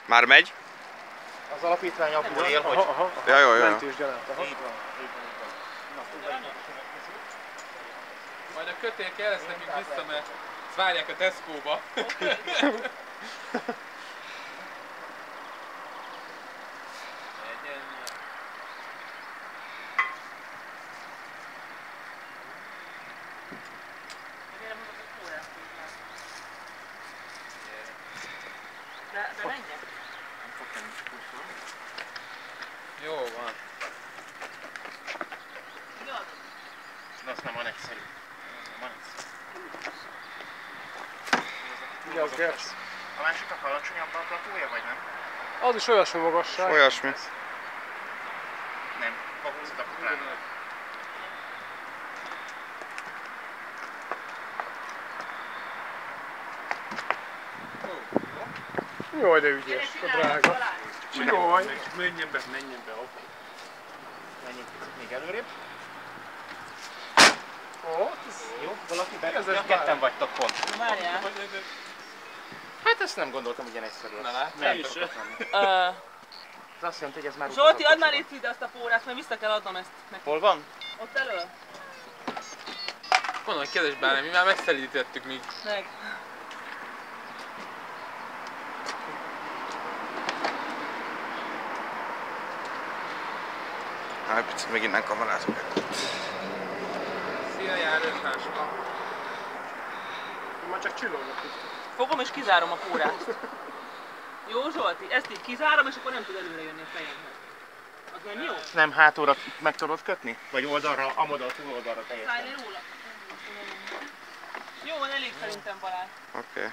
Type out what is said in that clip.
Már megy? Az alapítvány abból él, hogy... Ja, jó. Mentős gyanánt. Így van. Majd a kötél kell lesz nekünk vissza, mert ezt várják a Tesco-ba. De menjek? Jó van. De az nem van egyszerű. Mi az Gercs? A másiknak alacsonyabb a platója, vagy nem? Az is olyasmi magasság. Olyasmi. Nem, húzod a kutrát. Jaj, de ügyes, a drága. Jaj. Menjen be, oké. Menjünk picit még előrébb. Ó, Jó, valaki be. Ez egy Ketten vagytok pont. Várjál. Hát ezt nem gondoltam, hogy ilyen egyszerű. Na lát, Nem is. Ez azt jelenti, hogy ez már Zsolti, add már itt ide azt a pórát, mert vissza kell adnom ezt neki. Hol van? Ott elő? Mondom, hogy kedves bármi, mi már megszelítettük még. Meg. Egy picit még innen kamerázok. Szia, járőrtáska. már csak csillognak itt. Fogom és kizárom a pórát. Jó Zsolti, ezt így kizárom és akkor nem tud előre jönni a fejemhez. Az nem jó? Nem hátulra meg tudod kötni? Vagy oldalra, amodal túloldalra teljesen? Szállj róla. Jó van, elég szerintem Balázs. Oké.